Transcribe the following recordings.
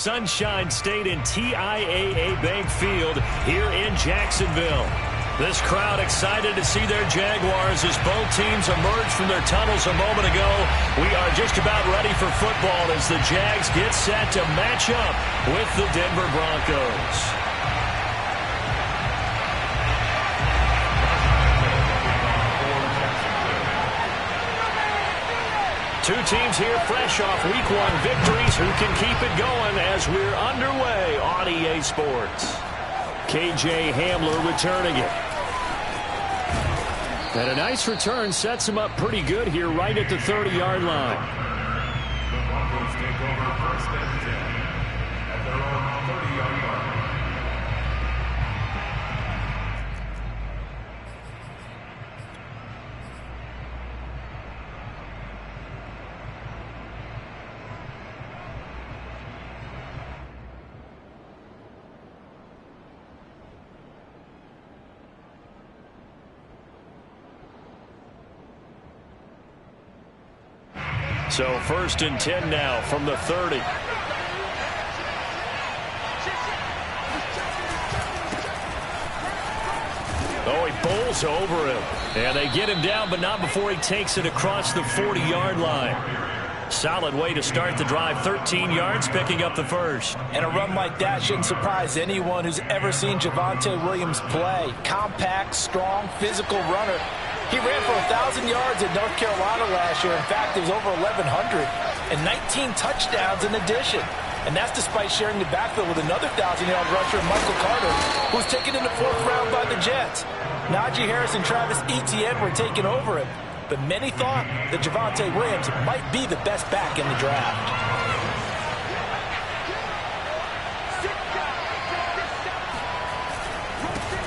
Sunshine State and TIAA Bank Field here in Jacksonville. This crowd excited to see their Jaguars as both teams emerge from their tunnels a moment ago. We are just about ready for football as the Jags get set to match up with the Denver Broncos. Two teams here fresh off Week 1 victories who can keep it going as we're underway on EA Sports. KJ Hamler returning it. And a nice return sets him up pretty good here right at the 30-yard line. The Broncos take over 1st and 10 at their own 30-yard line. So 1st and 10 now from the 30. Oh, he bowls over him. And they get him down, but not before he takes it across the 40-yard line. Solid way to start the drive. 13 yards, picking up the first. And a run like that shouldn't surprise anyone who's ever seen Javonte Williams play. Compact, strong, physical runner. He ran for 1,000 yards in North Carolina last year. In fact, it was over 1,100 and 19 touchdowns in addition. And that's despite sharing the backfield with another 1,000-yard rusher, Michael Carter, who was taken in the 4th round by the Jets. Najee Harris and Travis Etienne were taking over him. But many thought that Javonte Williams might be the best back in the draft.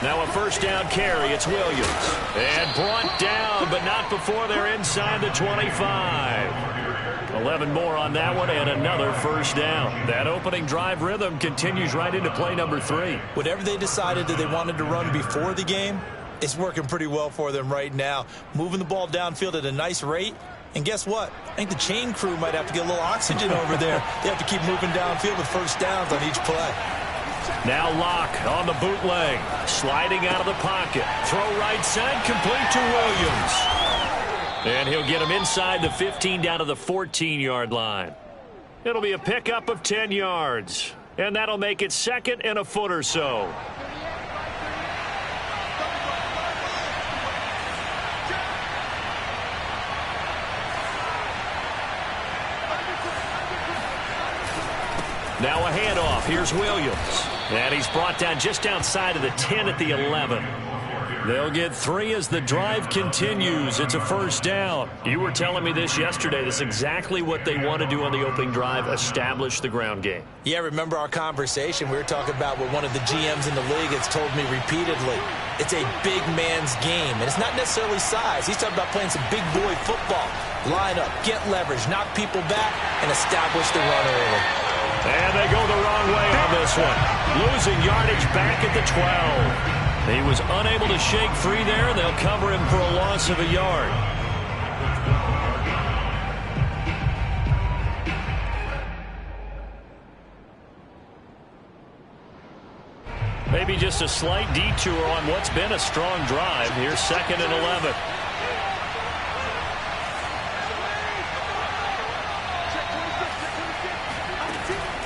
Now a 1st down carry. It's Williams. And brought down, but not before they're inside the 25. 11 more on that one and another 1st down. That opening drive rhythm continues right into play number 3. Whatever they decided that they wanted to run before the game, it's working pretty well for them right now. Moving the ball downfield at a nice rate. And guess what? I think the chain crew might have to get a little oxygen over there. They have to keep moving downfield with 1st downs on each play. Now Locke on the bootleg. Sliding out of the pocket. Throw right side, complete to Williams. And he'll get him inside the 15 down to the 14-yard line. It'll be a pickup of 10 yards. And that'll make it 2nd and a foot or so. Now a handoff. Here's Williams. And he's brought down just outside of the 10 at the 11. They'll get 3 as the drive continues. It's a 1st down. You were telling me this yesterday. This is exactly what they want to do on the opening drive, establish the ground game. Yeah, remember our conversation? We were talking about what one of the GMs in the league has told me repeatedly. It's a big man's game, and it's not necessarily size. He's talking about playing some big boy football. Line up, get leverage, knock people back, and establish the run early. And they go the wrong way on this one. Losing yardage back at the 12. He was unable to shake free there. They'll cover him for a loss of a yard. Maybe just a slight detour on what's been a strong drive. Here's 2nd and 11.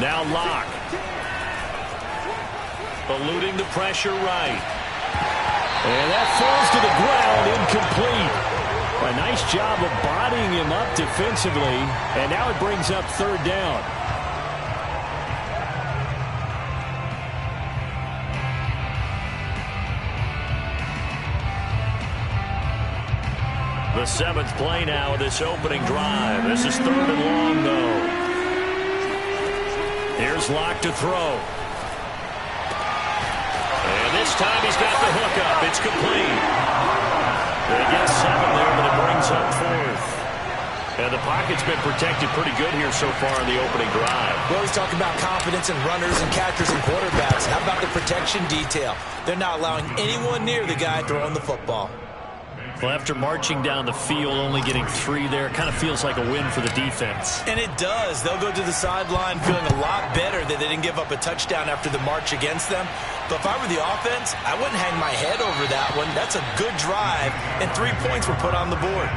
Now Locke. Eluding the pressure right. And that falls to the ground, incomplete. A nice job of bodying him up defensively. And now it brings up 3rd down. The 7th play now of this opening drive. This is 3rd and long, though. Here's Locke to throw. And this time he's got the hook up. It's complete. They get 7 there, but it brings up 4th. And the pocket's been protected pretty good here so far in the opening drive. We always talk about confidence in runners and catchers and quarterbacks. How about the protection detail? They're not allowing anyone near the guy throwing the football. Well, after marching down the field, only getting 3 there, kind of feels like a win for the defense. And it does. They'll go to the sideline feeling a lot better that they didn't give up a touchdown after the march against them. But if I were the offense, I wouldn't hang my head over that one. That's a good drive, and 3 points were put on the board.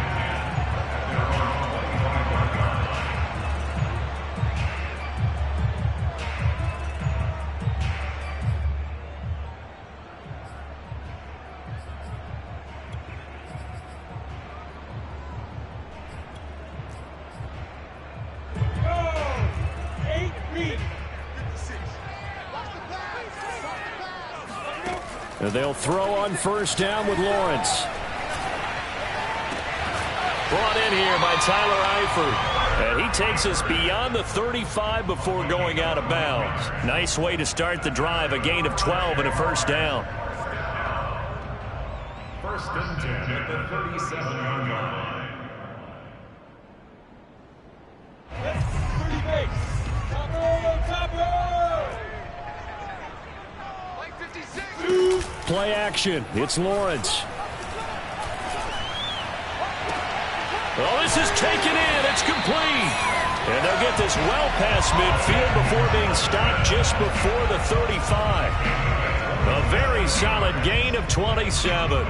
And they'll throw on first down with Lawrence. Brought in here by Tyler Eifert. And he takes us beyond the 35 before going out of bounds. Nice way to start the drive. A gain of 12 and a first down. First and 10 at the 37-yard line. Play action. It's Lawrence. Oh, this is taken in. It's complete. And they'll get this well past midfield before being stopped just before the 35. A very solid gain of 27.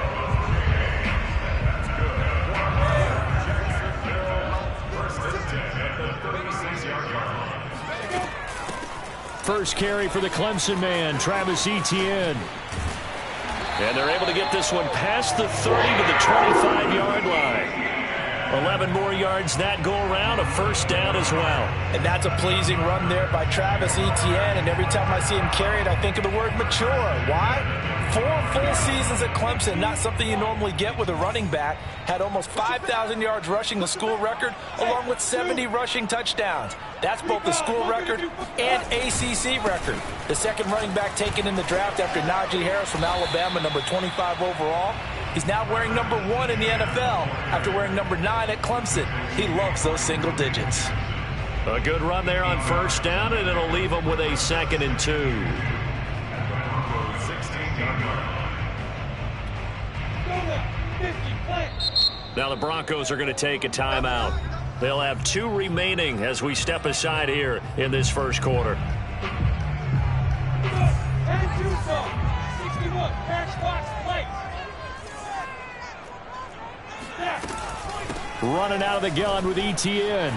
First carry for the Clemson man, Travis Etienne. And they're able to get this one past the 30 to the 25-yard line. 11 more yards that go around, a first down as well. And that's a pleasing run there by Travis Etienne. And every time I see him carry it, I think of the word mature. Why? 4 full seasons at Clemson, not something you normally get with a running back. Had almost 5,000 yards rushing, the school record, along with 70 rushing touchdowns. That's both the school record and ACC record. The second running back taken in the draft after Najee Harris from Alabama, number 25 overall. He's now wearing number 1 in the NFL after wearing number 9 at Clemson. He loves those single digits. A good run there on first down, and it'll leave him with a 2nd and 2. Now the Broncos are going to take a timeout. They'll have 2 remaining as we step aside here in this first quarter. Running out of the gun with Etienne.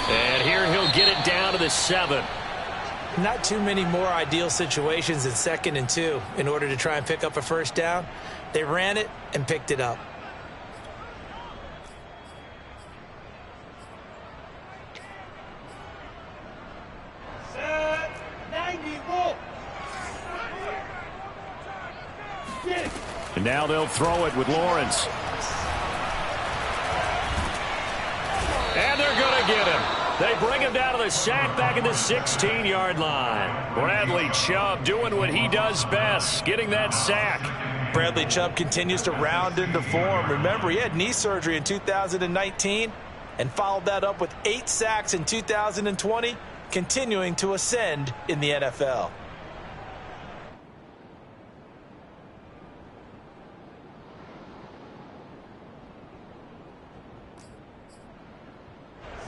And here he'll get it down to the 7. Not too many more ideal situations in 2nd and 2 in order to try and pick up a first down. They ran it and picked it up. And now they'll throw it with Lawrence. And they're going to get him. They bring him down to the sack back at the 16-yard line. Bradley Chubb doing what he does best, getting that sack. Bradley Chubb continues to round into form. Remember, he had knee surgery in 2019 and followed that up with 8 sacks in 2020, continuing to ascend in the NFL.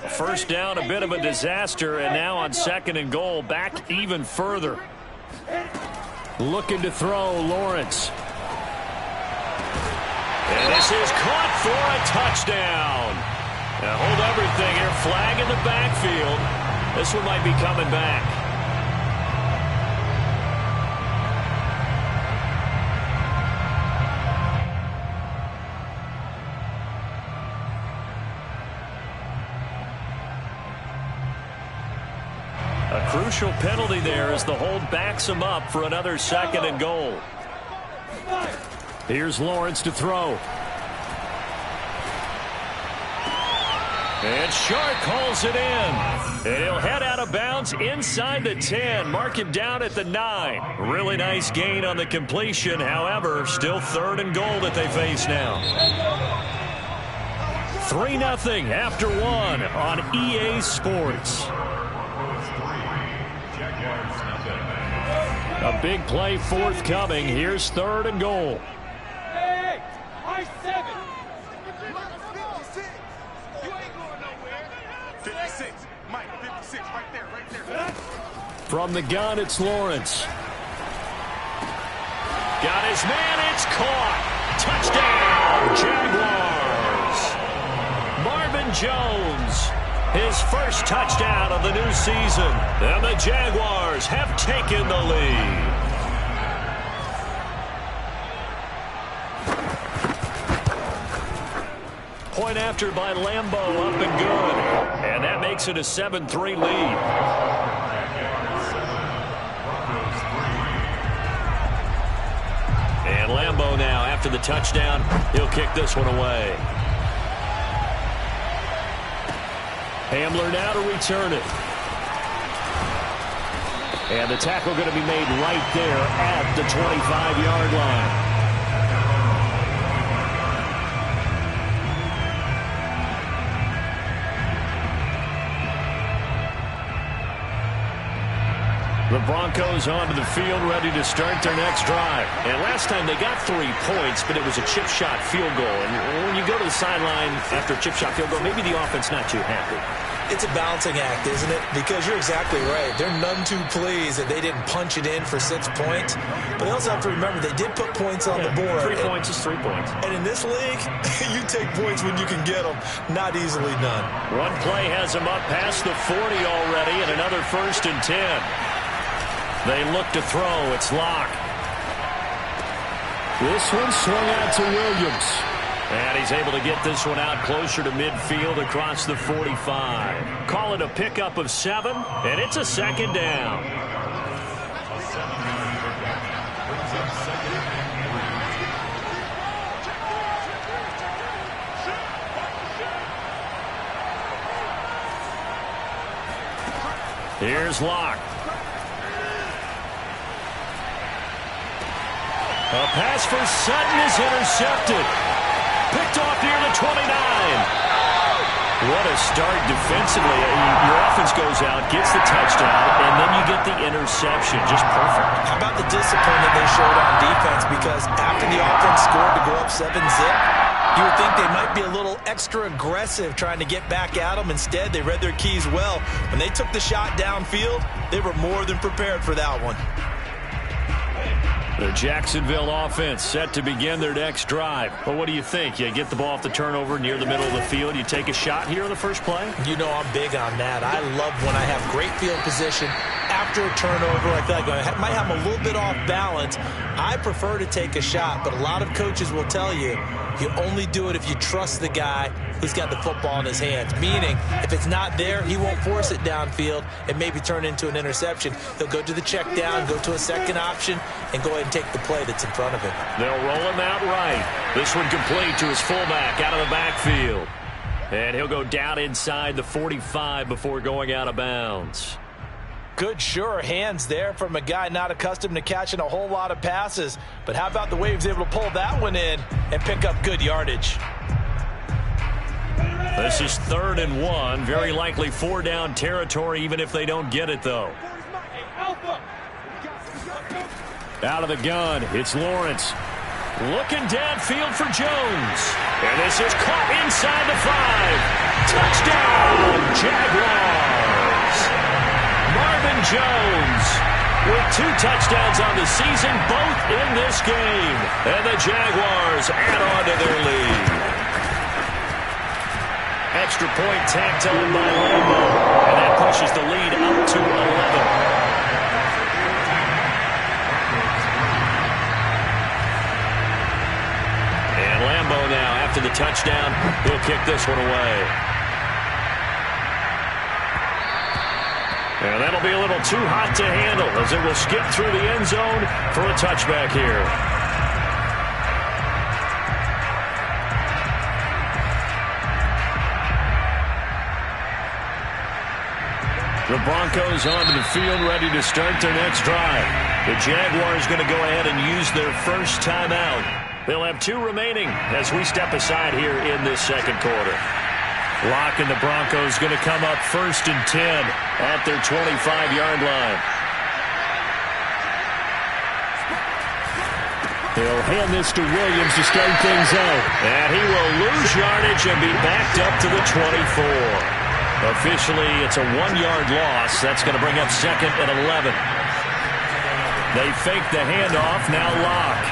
First down, a bit of a disaster, and now on 2nd and goal, back even further. Looking to throw, Lawrence. And this is caught for a touchdown. Now hold everything here, flag in the backfield. This one might be coming back. A crucial penalty there as the hold backs him up for another 2nd and goal. Here's Lawrence to throw. And Shark calls it in. And he'll head out of bounds inside the 10. Mark him down at the 9. Really nice gain on the completion. However, still 3rd and goal that they face now. 3-0 after 1 on EA Sports. A big play forthcoming. Here's 3rd and goal. Hey, I said From the gun, it's Lawrence. Got his man, it's caught. Touchdown, Jaguars. Marvin Jones, his first touchdown of the new season. And the Jaguars have taken the lead. Point after by Lambo, up and good. And that makes it a 7-3 lead. And Lambo now, after the touchdown, he'll kick this one away. Hamler now to return it. And the tackle going to be made right there at the 25-yard line. The Broncos onto the field, ready to start their next drive. And last time they got 3 points, but it was a chip shot field goal. And when you go to the sideline after a chip shot field goal, maybe the offense not too happy. It's a balancing act, isn't it? Because you're exactly right. They're none too pleased that they didn't punch it in for 6 points. But they also have to remember they did put points on the board. 3 points is 3 points. And in this league, you take points when you can get them. Not easily done. One play has them up past the 40 already, and another 1st and 10. They look to throw. It's Locke. This one swung out to Williams. And he's able to get this one out closer to midfield across the 45. Call it a pickup of 7, and it's a 2nd down. Here's Locke. A pass for Sutton is intercepted. Picked off near the 29. What a start defensively. Your offense goes out, gets the touchdown, and then you get the interception. Just perfect. How about the discipline that they showed on defense? Because after the offense scored to go up 7-zip, you would think they might be a little extra aggressive trying to get back at them. Instead, they read their keys well. When they took the shot downfield, they were more than prepared for that one. The Jacksonville offense set to begin their next drive. Well, what do you think? You get the ball off the turnover near the middle of the field. You take a shot here on the first play? You know I'm big on that. I love when I have great field position after a turnover. I feel like I might have a little bit off balance. I prefer to take a shot, but a lot of coaches will tell you you only do it if you trust the guy who's got the football in his hands. Meaning, if it's not there, he won't force it downfield and maybe turn into an interception. He'll go to the check down, go to a second option, and go ahead and take the play that's in front of him. They'll roll him out right. This one complete to his fullback out of the backfield. And he'll go down inside the 45 before going out of bounds. Good, sure hands there from a guy not accustomed to catching a whole lot of passes. But how about the way he was able to pull that one in and pick up good yardage? This is 3rd and 1. Very likely 4-down territory, even if they don't get it, though. Out of the gun, it's Lawrence. Looking downfield for Jones. And this is caught inside the 5. Touchdown, Jaguars. Marvin Jones with 2 touchdowns on the season, both in this game. And the Jaguars add on to their lead. Extra point tacked on by Lambo. And that pushes the lead up to 11. Lambo now, after the touchdown, he'll kick this one away. And that'll be a little too hot to handle as it will skip through the end zone for a touchback here. The Broncos onto the field, ready to start their next drive. The Jaguars going to go ahead and use their first timeout. They'll have 2 remaining as we step aside here in this second quarter. Locke and the Broncos going to come up 1st and 10 at their 25-yard line. He'll hand this to Williams to start things out. And he will lose yardage and be backed up to the 24. Officially, it's a 1-yard loss. That's going to bring up 2nd and 11. They fake the handoff. Now Locke.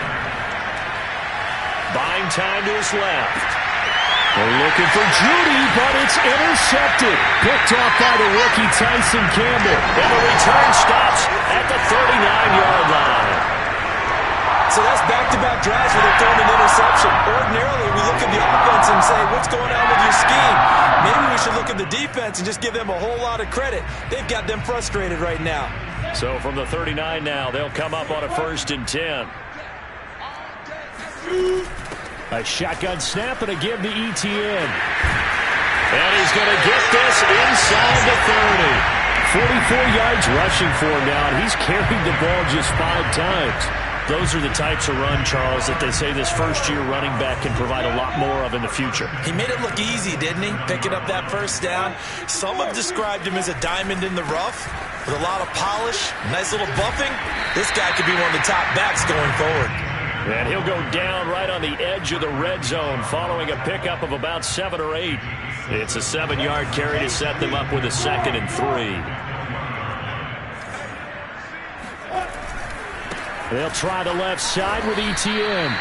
Buying time to his left. They're looking for Judy, but it's intercepted. Picked off by the rookie Tyson Campbell. And the return stops at the 39-yard line. So that's back-to-back drives where they're throwing an interception. Ordinarily, we look at the offense and say, what's going on with your scheme? Maybe we should look at the defense and just give them a whole lot of credit. They've got them frustrated right now. So from the 39 now, they'll come up on a 1st and 10. A shotgun snap and a give to Etienne. And he's going to get this inside the 30. 44 yards rushing for him now, and he's carried the ball just 5 times. Those are the types of run, Charles, that they say this first-year running back can provide a lot more of in the future. He made it look easy, didn't he? Picking up that first down. Some have described him as a diamond in the rough with a lot of polish, nice little buffing. This guy could be one of the top backs going forward. And he'll go down right on the edge of the red zone following a pickup of about 7 or 8. It's a 7-yard carry to set them up with a 2nd and 3. They'll try the left side with Etienne.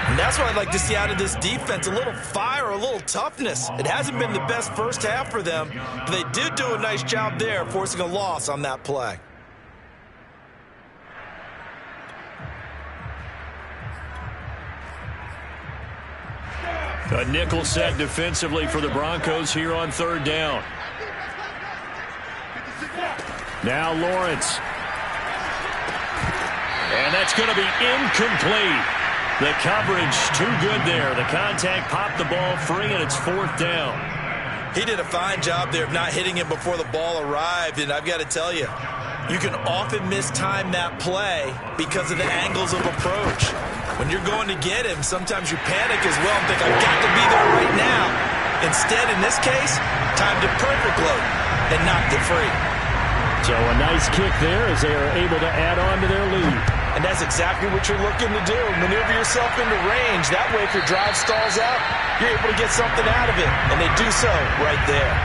And that's what I'd like to see out of this defense, a little fire, a little toughness. It hasn't been the best first half for them, but they did do a nice job there, forcing a loss on that play. A nickel set defensively for the Broncos here on 3rd down. Now Lawrence. And that's going to be incomplete. The coverage too good there. The contact popped the ball free, and it's 4th down. He did a fine job there of not hitting him before the ball arrived, and I've got to tell you, you can often mistime that play because of the angles of approach. When you're going to get him, sometimes you panic as well and think, I've got to be there right now. Instead, in this case, timed it perfectly and knocked it free. So a nice kick there as they are able to add on to their lead. And that's exactly what you're looking to do. Maneuver yourself into range. That way, if your drive stalls out, you're able to get something out of it. And they do so right there.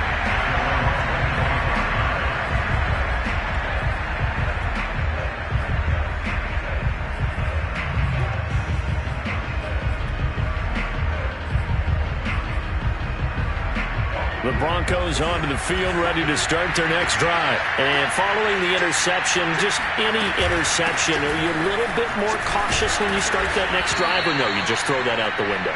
The Broncos onto the field, ready to start their next drive. And following the interception, just any interception, are you a little bit more cautious when you start that next drive, or no, you just throw that out the window?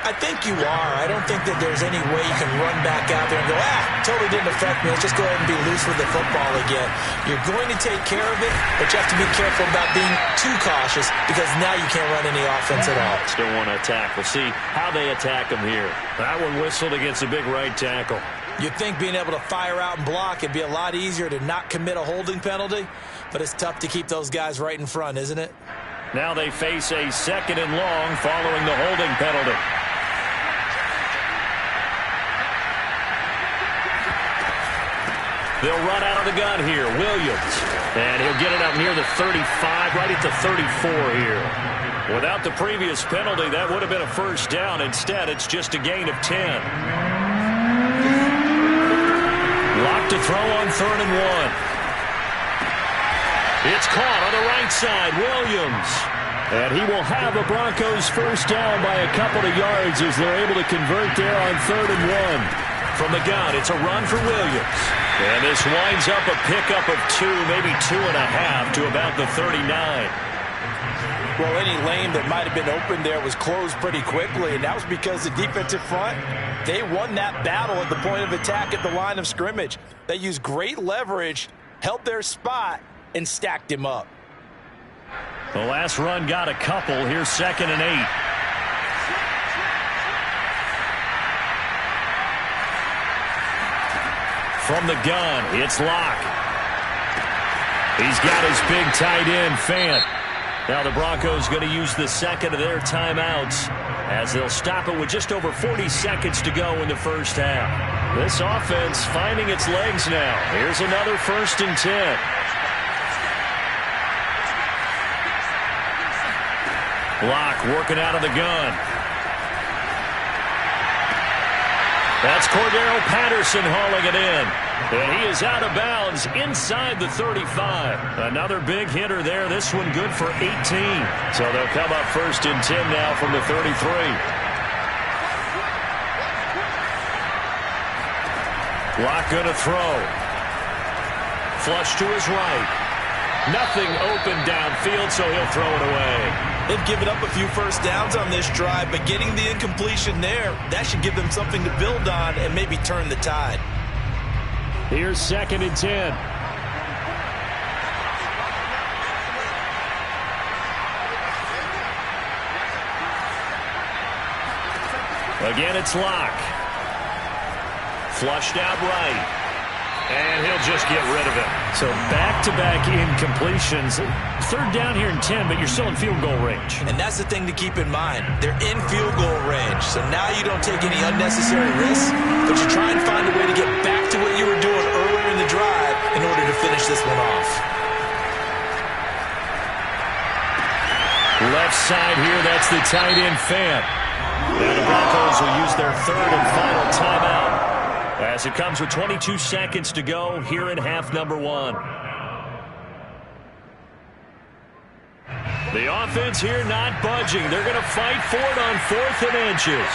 I think you are. I don't think that there's any way you can run back out there and go, totally didn't affect me. Let's just go ahead and be loose with the football again. You're going to take care of it, but you have to be careful about being too cautious because now you can't run any offense at all. Still want to attack. We'll see how they attack them here. That one whistled against a big right tackle. You'd think being able to fire out and block it'd be a lot easier to not commit a holding penalty, but it's tough to keep those guys right in front, isn't it? Now they face a 2nd and long following the holding penalty. They'll run out of the gun here. Williams. And he'll get it up near the 35, right at the 34 here. Without the previous penalty, that would have been a 1st down. Instead, it's just a gain of 10. Lock to throw on 3rd and 1. It's caught on the right side. Williams. And he will have a Broncos 1st down by a couple of yards as they're able to convert there on 3rd and 1. From the gun, it's a run for Williams. And this winds up a pickup of 2, maybe 2.5 to about the 39. Well, any lane that might have been open there was closed pretty quickly, and that was because the defensive front, they won that battle at the point of attack at the line of scrimmage. They used great leverage, held their spot, and stacked him up. The last run got a couple. Here's 2nd and 8. From the gun, it's Locke. He's got his big tight end, Fant. Now the Broncos going to use the 2nd of their timeouts as they'll stop it with just over 40 seconds to go in the first half. This offense finding its legs now. Here's another 1st and 10. Locke working out of the gun. That's Cordero Patterson hauling it in. And he is out of bounds inside the 35. Another big hitter there. This one good for 18. So they'll come up 1st and 10 now from the 33. Locke going to throw. Flush to his right. Nothing open downfield, so he'll throw it away. They've given up a few first downs on this drive, but getting the incompletion there, that should give them something to build on and maybe turn the tide. Here's 2nd and 10. Again, it's Locke. Flushed out right. And he'll just get rid of it. So back-to-back incompletions. 3rd down here and 10, but you're still in field goal range. And that's the thing to keep in mind. They're in field goal range. So now you don't take any unnecessary risks, but you try and find a way to get back to what you were doing earlier in the drive in order to finish this one off. Left side here, that's the tight end Fant. Now the Broncos will use their 3rd and final timeout as it comes with 22 seconds to go here in half number 1. The offense here not budging. They're going to fight for it on 4th and inches.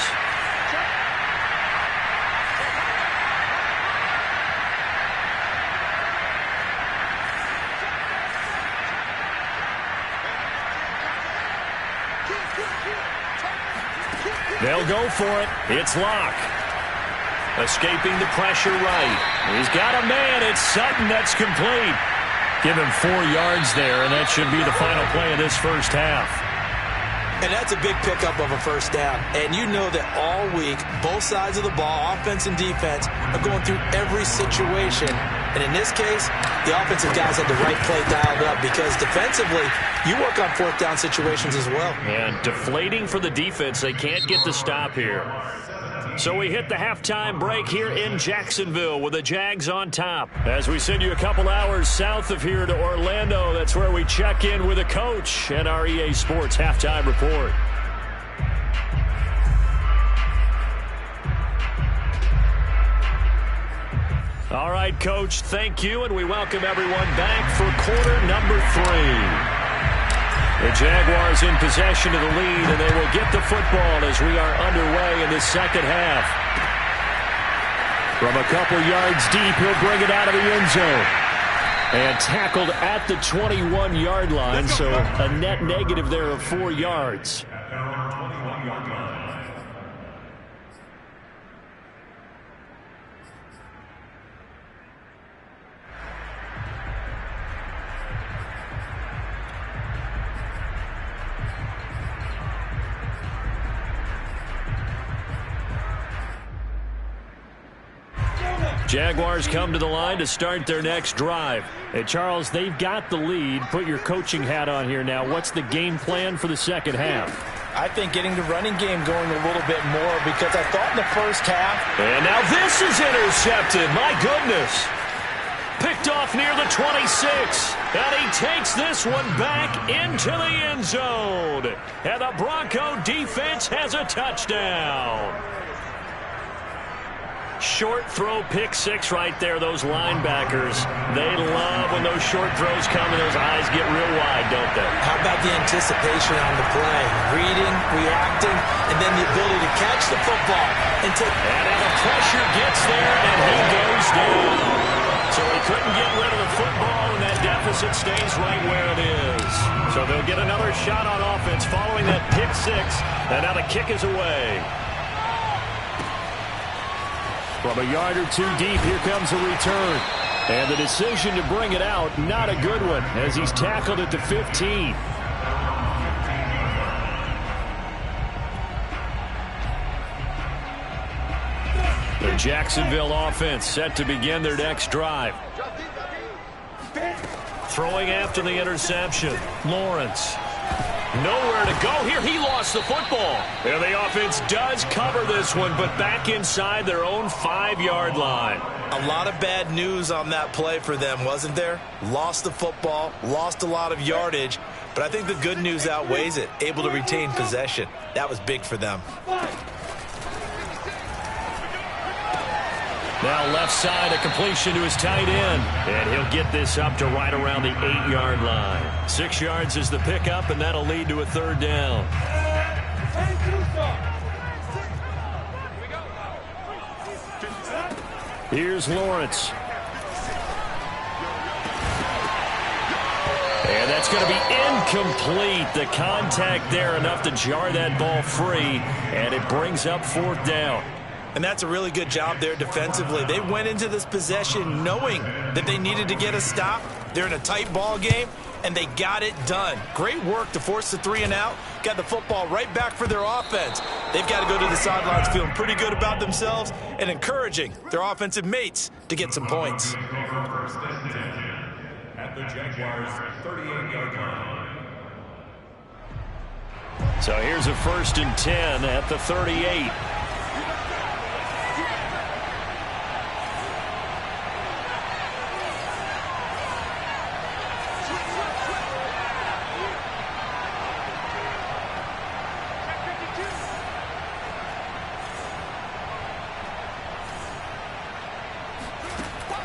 They'll go for it. It's Locke. Escaping the pressure right. He's got a man. It's Sutton. That's complete. Give him 4 yards there, and that should be the final play of this first half. And that's a big pickup of a first down. And you know that all week, both sides of the ball, offense and defense, are going through every situation. And in this case, the offensive guys had the right play dialed up because defensively, you work on 4th down situations as well. And deflating for the defense. They can't get the stop here. So we hit the halftime break here in Jacksonville with the Jags on top. As we send you a couple hours south of here to Orlando, that's where we check in with a coach at our EA Sports Halftime Report. All right, Coach, thank you, and we welcome everyone back for quarter number 3. The Jaguars in possession of the lead, and they will get the football as we are underway in the second half. From a couple yards deep, he'll bring it out of the end zone. And tackled at the 21-yard line, so a net negative there of 4 yards. Jaguars come to the line to start their next drive. Hey, Charles, they've got the lead. Put your coaching hat on here now. What's the game plan for the second half? I think getting the running game going a little bit more because I thought in the first half. And now this is intercepted. My goodness. Picked off near the 26. And he takes this one back into the end zone. And the Bronco defense has a touchdown. Short throw, pick 6 right there. Those linebackers, they love when those short throws come and those eyes get real wide, don't they? How about the anticipation on the play? Reading, reacting, and then the ability to catch the football and take. And now the pressure gets there, and he goes down. So he couldn't get rid of the football, and that deficit stays right where it is. So they'll get another shot on offense following that pick 6, and now the kick is away. From a yard or 2 deep, here comes a return. And the decision to bring it out, not a good one, as he's tackled at the 15. The Jacksonville offense set to begin their next drive. Throwing after the interception, Lawrence. Nowhere to go here. He lost the football. And the offense does cover this one, but back inside their own 5-yard line. A lot of bad news on that play for them, wasn't there? Lost the football, lost a lot of yardage, but I think the good news outweighs it. Able to retain possession. That was big for them. Now left side, a completion to his tight end. And he'll get this up to right around the 8-yard line. 6 yards is the pickup, and that'll lead to a third down. Here's Lawrence. And that's going to be incomplete. The contact there enough to jar that ball free, and it brings up fourth down. And that's a really good job there defensively. They went into this possession knowing that they needed to get a stop. They're in a tight ball game, and they got it done. Great work to force the 3 and out. Got the football right back for their offense. They've got to go to the sidelines feeling pretty good about themselves and encouraging their offensive mates to get some points. First and 10 at the Jaguars' 38-yard line. So here's a first and 10 at the 38.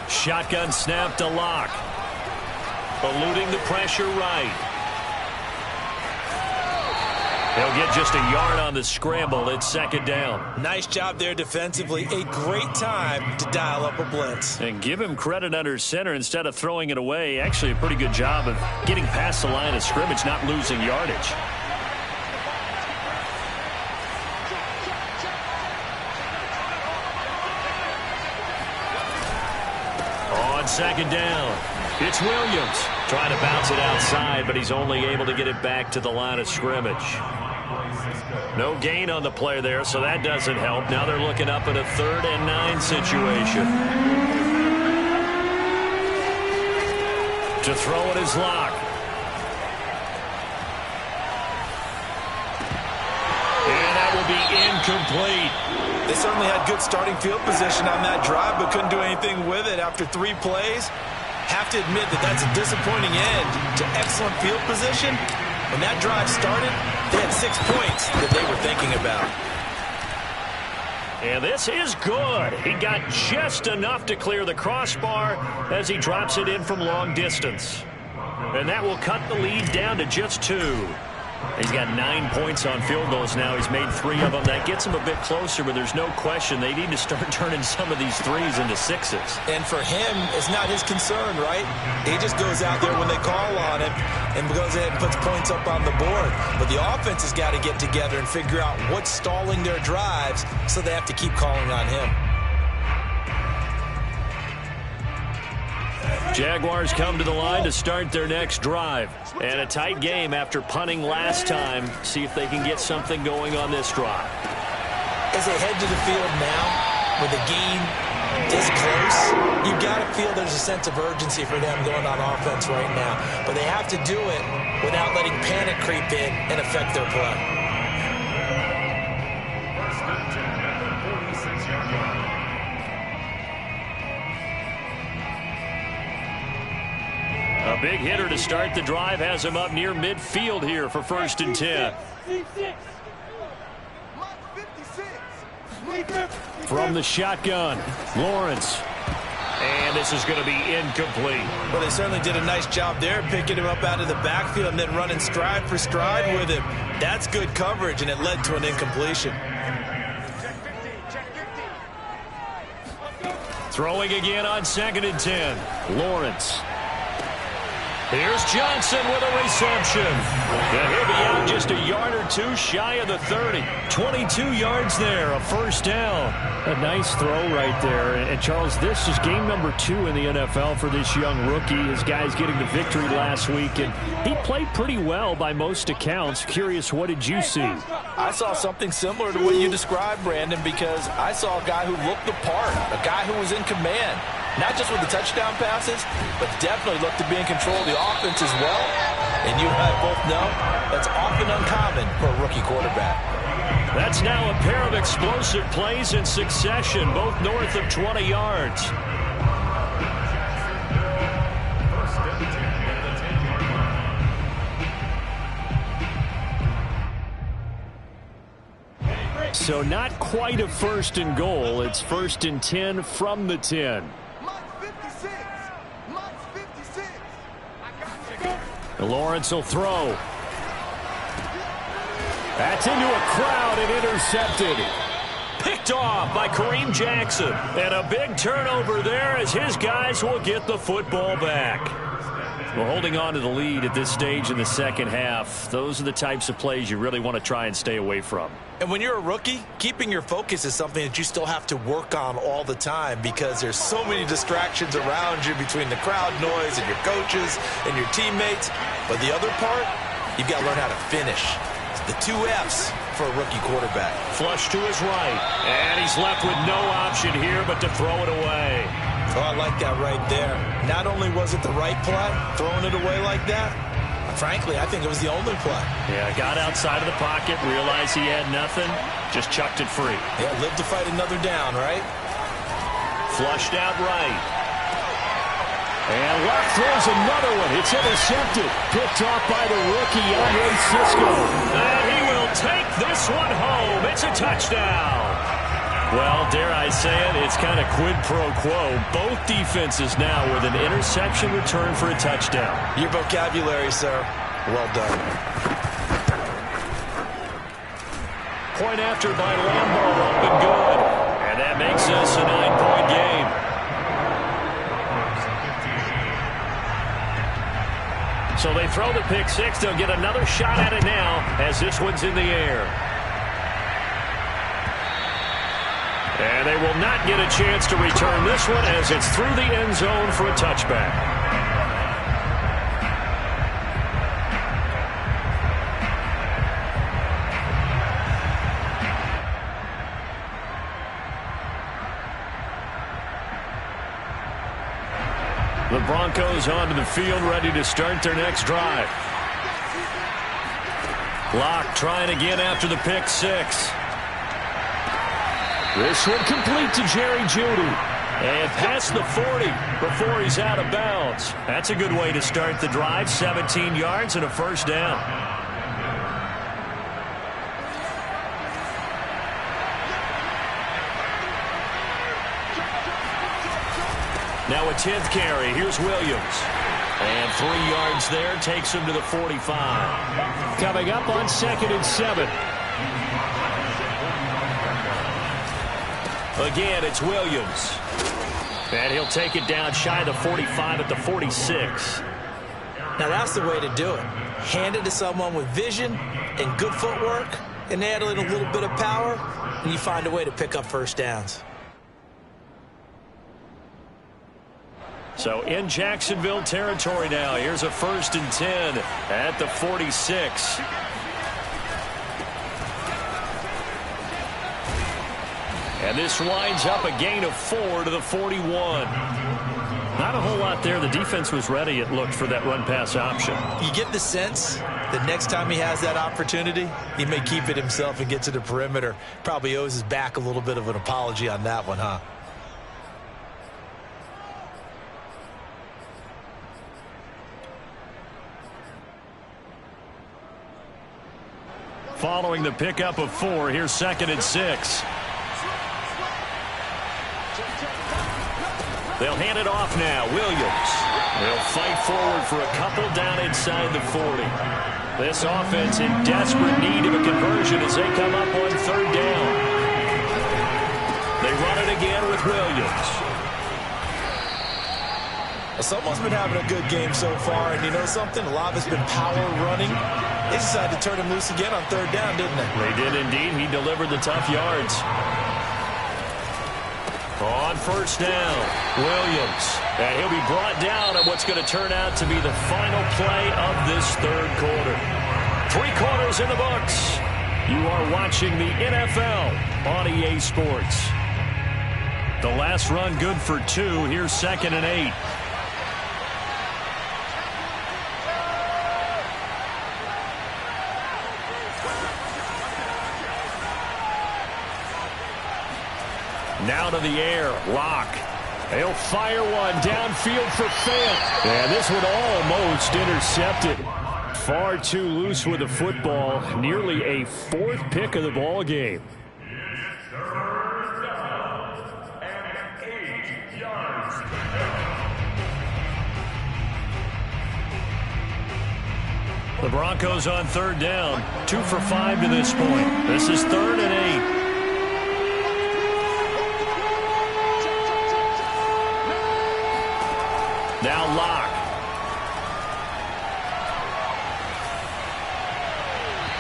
Shotgun snap to Locke. Eluding the pressure right. He'll get just a yard on the scramble. It's second down. Nice job there defensively. A great time to dial up a blitz. And give him credit under center instead of throwing it away. Actually a pretty good job of getting past the line of scrimmage, not losing yardage. On second down, it's Williams trying to bounce it outside, but he's only able to get it back to the line of scrimmage. No gain on the play there, so that doesn't help. Now they're looking up at a 3rd and 9 situation. To throw it is Locke. And that will be incomplete. They certainly had good starting field position on that drive, but couldn't do anything with it after 3 plays. Have to admit that that's a disappointing end to excellent field position. When that drive started, they had 6 points that they were thinking about. And this is good. He got just enough to clear the crossbar as he drops it in from long distance. And that will cut the lead down to just 2. He's got 9 points on field goals now. He's made 3 of them. That gets him a bit closer, but there's no question they need to start turning some of these 3s into 6s. And for him, it's not his concern, right? He just goes out there when they call on him and goes ahead and puts points up on the board. But the offense has got to get together and figure out what's stalling their drives, so they have to keep calling on him. Jaguars come to the line to start their next drive. And a tight game after punting last time. See if they can get something going on this drive. As they head to the field now, with the game this close, you've got to feel there's a sense of urgency for them going on offense right now. But they have to do it without letting panic creep in and affect their play. First and 10 at the 46-yard line. A big hitter to start the drive has him up near midfield here for first and 10. From the shotgun, Lawrence. And this is going to be incomplete. Well, they certainly did a nice job there, picking him up out of the backfield and then running stride for stride with him. That's good coverage, and it led to an incompletion. Throwing again on second and 10. Lawrence. Here's Johnson with a reception. And he'll be out just a yard or 2 shy of the 30. 22 yards there, a first down. A nice throw right there. And, Charles, this is game number 2 in the NFL for this young rookie. His guys getting the victory last week, and he played pretty well by most accounts. Curious, what did you see? I saw something similar to what you described, Brandon, because I saw a guy who looked the part, a guy who was in command. Not just with the touchdown passes, but definitely looked to be in control of the offense as well. And you and I both know that's often uncommon for a rookie quarterback. That's now a pair of explosive plays in succession, both north of 20 yards. First and 10 at the 10-yard line. So not quite a 1st and goal. It's 1st and 10 from the 10. Lawrence will throw. That's into a crowd and intercepted. Picked off by Kareem Jackson. And a big turnover there as his guys will get the football back. Well, holding on to the lead at this stage in the second half, those are the types of plays you really want to try and stay away from. And when you're a rookie, keeping your focus is something that you still have to work on all the time because there's so many distractions around you between the crowd noise and your coaches and your teammates. But the other part, you've got to learn how to finish. The 2 F's for a rookie quarterback. Flush to his right. And he's left with no option here but to throw it away. Oh, I like that right there. Not only was it the right play, throwing it away like that, frankly, I think it was the only play. Yeah, got outside of the pocket, realized he had nothing, just chucked it free. Yeah, live to fight another down, right? Flushed out right. And Luck throws another one. It's intercepted. Picked off by the rookie, Andre Cisco. And he will take this one home. It's a touchdown. Well, dare I say it, it's kind of quid pro quo. Both defenses now with an interception return for a touchdown. Your vocabulary, sir. Well done. Point after by Lambo, up and good. And that makes this a 9-point game. So they throw the pick six. They'll get another shot at it now as this one's in the air. And they will not get a chance to return this one as it's through the end zone for a touchback. The Broncos onto the field, ready to start their next drive. Locke trying again after the pick six. This one complete to Jerry Jeudy. And past the 40 before he's out of bounds. That's a good way to start the drive. 17 yards and a first down. Now a 10th carry. Here's Williams. And 3 yards there. Takes him to the 45. Coming up on 2nd and 7. Again, it's Williams. And he'll take it down shy of the 45 at the 46. Now that's the way to do it. Hand it to someone with vision and good footwork, and add in a little bit of power, and you find a way to pick up first downs. So in Jacksonville territory now. Here's a 1st and 10 at the 46. And this winds up a gain of 4 to the 41. Not a whole lot there. The defense was ready, it looked, for that run-pass option. You get the sense that next time he has that opportunity, he may keep it himself and get to the perimeter. Probably owes his back a little bit of an apology on that one, huh? Following the pickup of 4, here's 2nd and 6. They'll hand it off now. Williams. They'll fight forward for a couple down inside the 40. This offense in desperate need of a conversion as they come up on 3rd down. They run it again with Williams. Well, someone's been having a good game so far, and you know something? A lot of it's been power running. They decided to turn him loose again on 3rd down, didn't they? They did indeed. He delivered the tough yards. On 1st down, Williams. And he'll be brought down at what's going to turn out to be the final play of this 3rd quarter. 3 quarters in the books. You are watching the NFL on EA Sports. The last run good for 2. Here's 2nd and 8. Now to the air, Locke. He'll fire one downfield for Fant. And this one almost intercepted. Far too loose with the football. Nearly a 4th pick of the ball game. Third down and 8 yards to go. The Broncos on third down, 2 for 5 to this point. This is 3rd and 8. Now Locke.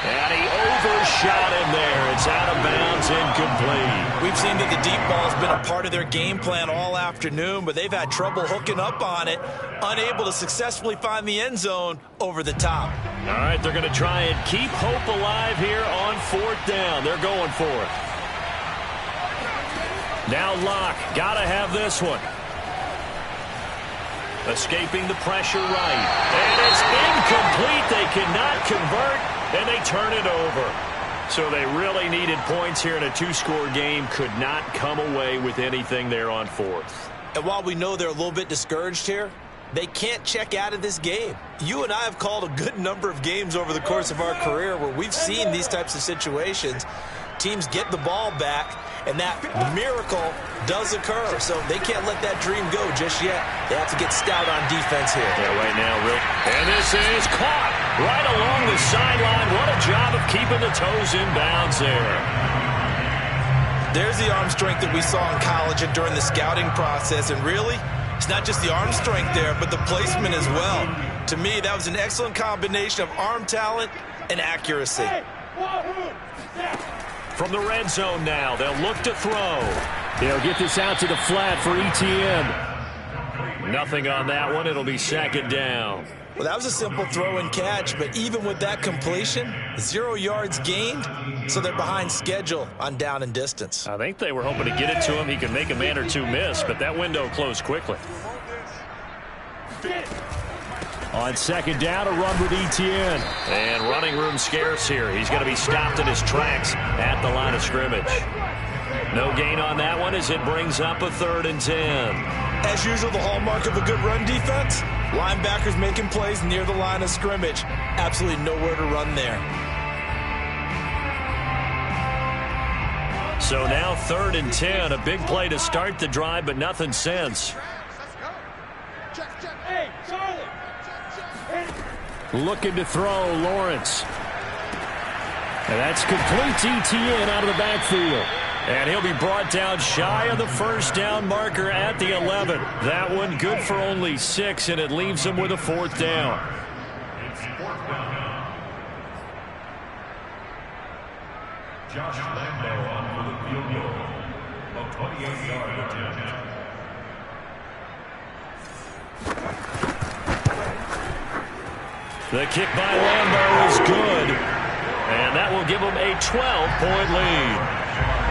And he overshot him there. It's out of bounds, incomplete. We've seen that the deep ball's been a part of their game plan all afternoon, but they've had trouble hooking up on it, unable to successfully find the end zone over the top. All right, they're going to try and keep hope alive here on 4th down. They're going for it. Now Locke, got to have this one. Escaping the pressure right. And it's incomplete. They cannot convert, and they turn it over. So they really needed points here in a 2-score game. Could not come away with anything there on 4th. And while we know they're a little bit discouraged here, they can't check out of this game. You and I have called a good number of games over the course of our career where we've seen these types of situations. Teams get the ball back, and that miracle does occur. So they can't let that dream go just yet. They have to get stout on defense here. Yeah, right now, Rick. And this is caught right along the sideline. What a job of keeping the toes in bounds there. There's the arm strength that we saw in college and during the scouting process. And really, it's not just the arm strength there, but the placement as well. To me, that was an excellent combination of arm talent and accuracy. From the red zone now, they'll look to throw. They'll get this out to the flat for ETN. Nothing on that one. It'll be 2nd down. Well, that was a simple throw and catch, but even with that completion, 0 yards gained, so they're behind schedule on down and distance. I think they were hoping to get it to him. He could make a man or two miss, but that window closed quickly. On 2nd down, a run with ETN. And running room scarce here. He's going to be stopped in his tracks at the line of scrimmage. No gain on that one as it brings up a 3rd and 10. As usual, the hallmark of a good run defense, linebackers making plays near the line of scrimmage. Absolutely nowhere to run there. So now 3rd and 10. A big play to start the drive, but nothing since. Looking to throw, Lawrence. And that's complete to ETN out of the backfield. And he'll be brought down shy of the 1st down marker at the 11. That one good for only 6, and it leaves him with a 4th down. It's 4th down. Josh Lambo on for the field goal. A 28-yard attempt. The kick by Lambo is good. And that will give him a 12-point lead.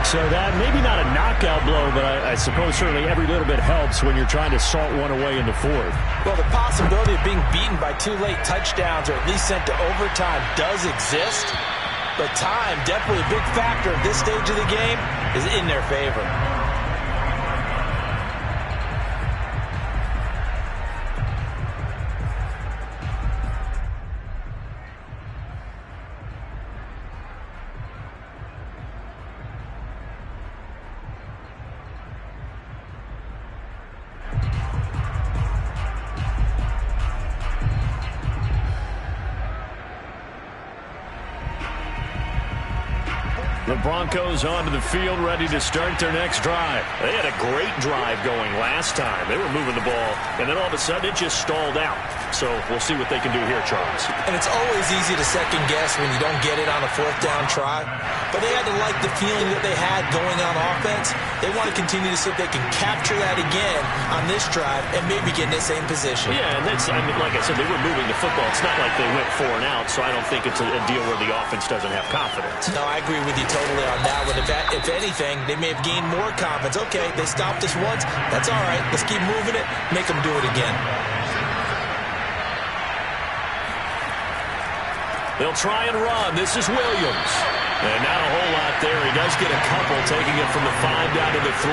So that, maybe not a knockout blow, but I suppose certainly every little bit helps when you're trying to salt one away in the 4th. Well, the possibility of being beaten by 2 late touchdowns or at least sent to overtime does exist. But time, definitely a big factor at this stage of the game, is in their favor. The Broncos onto the field, ready to start their next drive. They had a great drive going last time. They were moving the ball, and then all of a sudden it just stalled out. So we'll see what they can do here, Charles. And it's always easy to second guess when you don't get it on a 4th down try. But they had to like the feeling that they had going on offense. They want to continue to see if they can capture that again on this drive and maybe get in the same position. Yeah, and that's, I mean, like I said, they were moving the football. It's not like they went 4 and out, so I don't think it's a deal where the offense doesn't have confidence. No, I agree with you totally on that one. If anything, they may have gained more confidence. Okay, they stopped us once. That's all right. Let's keep moving it. Make them do it again. They'll try and run. This is Williams. And not a whole lot there. He does get a couple, taking it from the 5 down to the 3.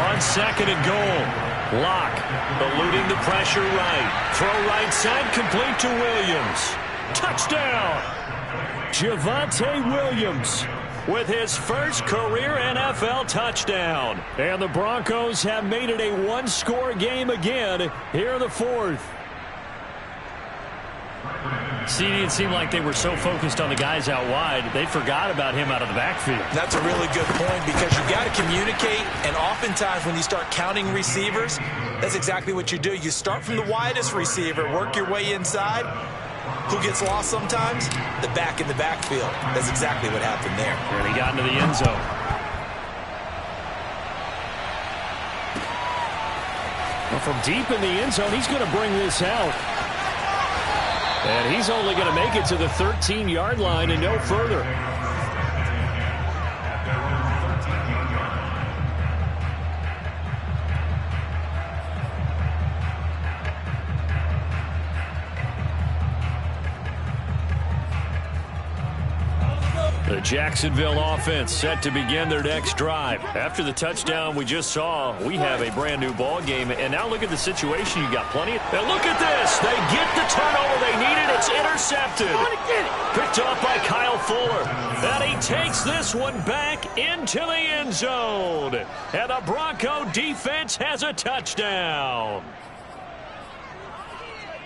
On 2nd and goal. Locke eluding the pressure right. Throw right side, complete to Williams. Touchdown! Javonte Williams with his first career NFL touchdown. And the Broncos have made it a one-score game again here in the fourth. CD, it seemed like they were so focused on the guys out wide, they forgot about him out of the backfield. That's a really good point because you got to communicate, and oftentimes when you start counting receivers, that's exactly what you do. You start from the widest receiver, work your way inside. Who gets lost sometimes? The back in the backfield. That's exactly what happened there. And he got into the end zone. Well, from deep in the end zone, he's going to bring this out. And he's only going to make it to the 13-yard line and no further. The Jacksonville offense set to begin their next drive. After the touchdown we just saw, we have a brand new ball game. And now look at the situation. You got plenty of... And look at this. They get the turnover they needed. It's intercepted. Picked off by Kyle Fuller. And he takes this one back into the end zone. And the Bronco defense has a touchdown.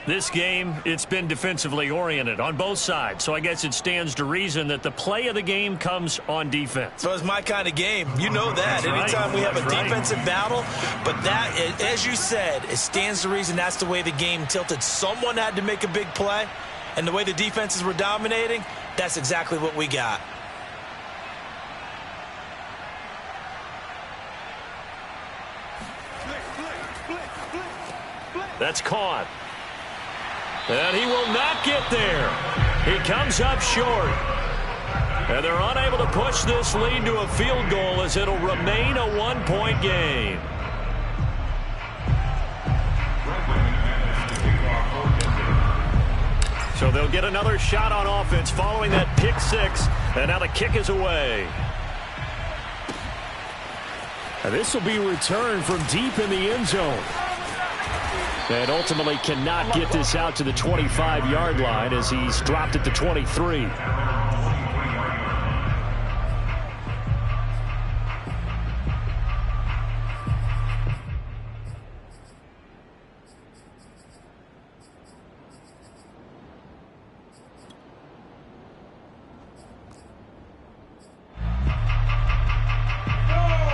This game, it's been defensively oriented on both sides, so I guess it stands to reason that the play of the game comes on defense. So it's my kind of game. You know that. That's Anytime right. we have That's a right. defensive battle, but that, as you said, it stands to reason that's the way the game tilted. Someone had to make a big play, and the way the defenses were dominating, that's exactly what we got. That's caught. And he will not get there. He comes up short. And they're unable to push this lead to a field goal as it'll remain a one-point game. So they'll get another shot on offense following that pick six. And now the kick is away. And this will be returned from deep in the end zone. And ultimately cannot get this out to the 25-yard line as he's dropped at the 23.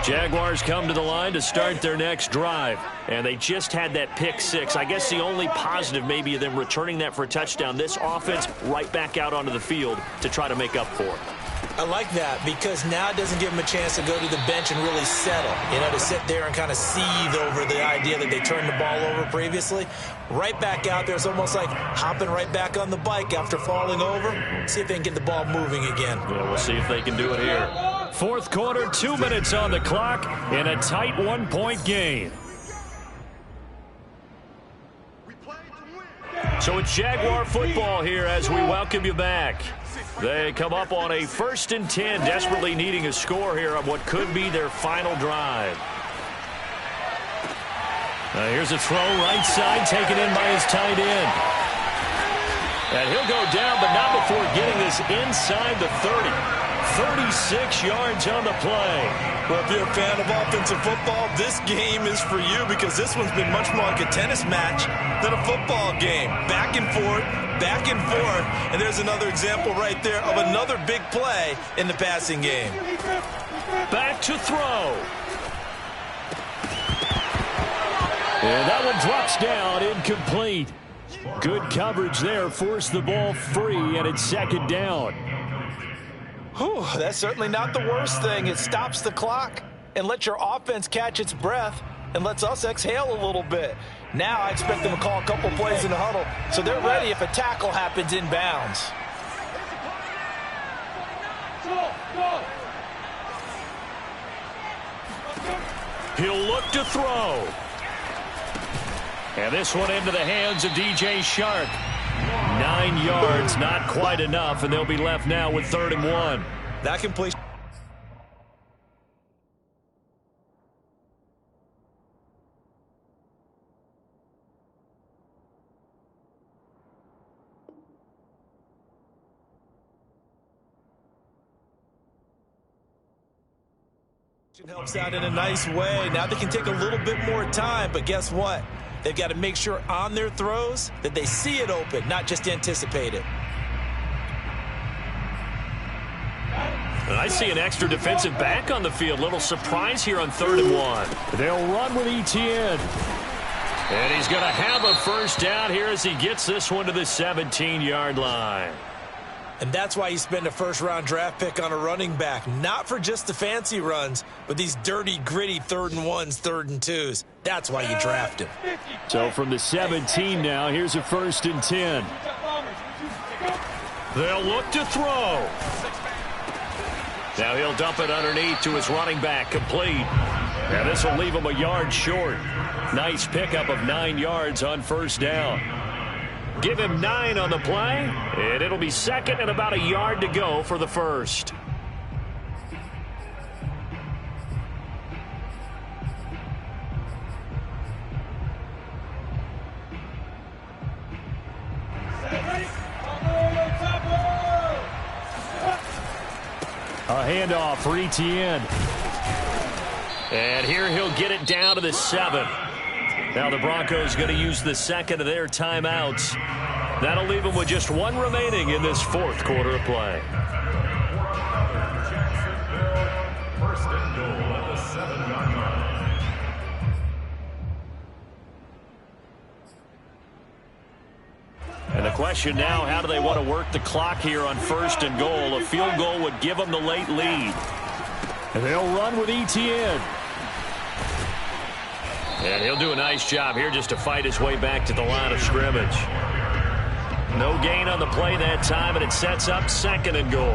Jaguars come to the line to start their next drive. And they just had that pick six. I guess the only positive maybe of them returning that for a touchdown. This offense right back out onto the field to try to make up for it. I like that because now it doesn't give them a chance to go to the bench and really settle. You know, to sit there and kind of seethe over the idea that they turned the ball over previously. Right back out there. It's almost like hopping right back on the bike after falling over. See if they can get the ball moving again. Yeah, we'll see if they can do it here. Fourth quarter, 2 minutes on the clock in a tight one-point game. So it's Jaguar football here as we welcome you back. They come up on a 1st and 10, desperately needing a score here on what could be their final drive. Here's a throw right side, taken in by his tight end. And he'll go down, but not before getting this inside the 30. 36 yards on the play. Well, if you're a fan of offensive football, this game is for you because this one's been much more like a tennis match than a football game. Back and forth, and there's another example right there of another big play in the passing game. Back to throw. And that one drops down, incomplete. Good coverage there, forced the ball free, and it's 2nd down. Whew, that's certainly not the worst thing. It stops the clock and lets your offense catch its breath and lets us exhale a little bit. Now I expect them to call a couple plays in the huddle so they're ready if a tackle happens inbounds. He'll look to throw. And this one into the hands of DJ Shark. 9 yards, not quite enough, and they'll be left now with 3rd and 1. That completion. Helps out in a nice way. Now they can take a little bit more time, but guess what? They've got to make sure on their throws that they see it open, not just anticipate it. I see an extra defensive back on the field. Little surprise here on 3rd and 1. They'll run with Etienne. And he's going to have a first down here as he gets this one to the 17-yard line. And that's why you spend a first-round draft pick on a running back. Not for just the fancy runs, but these dirty, gritty 3rd and 1s, 3rd and 2s. That's why you draft him. So from the 17 now, here's a 1st and 10. They'll look to throw. Now he'll dump it underneath to his running back, complete. And this will leave him a yard short. Nice pickup of 9 yards on first down. Give him 9 on the play, and it'll be 2nd and about a yard to go for the first. A handoff for Etienne. And here he'll get it down to the 7. Now the Broncos going to use the 2nd of their timeouts. That'll leave them with just 1 remaining in this 4th quarter of play. First and goal at the 7-yard line. And the question now, how do they want to work the clock here on 1st and goal? A field goal would give them the late lead. And they'll run with Etienne. And he'll do a nice job here just to fight his way back to the line of scrimmage. No gain on the play that time, and it sets up 2nd and goal.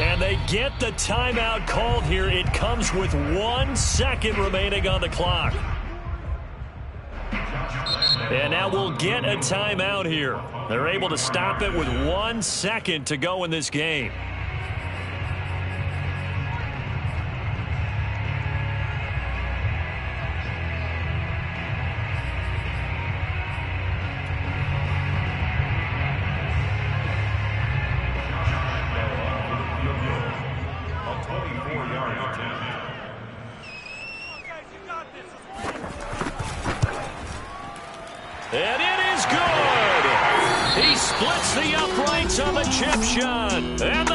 And they get the timeout called here. It comes with 1 second remaining on the clock. And now we'll get a timeout here. They're able to stop it with 1 second to go in this game. And it is good. He splits the uprights on the chip shot. And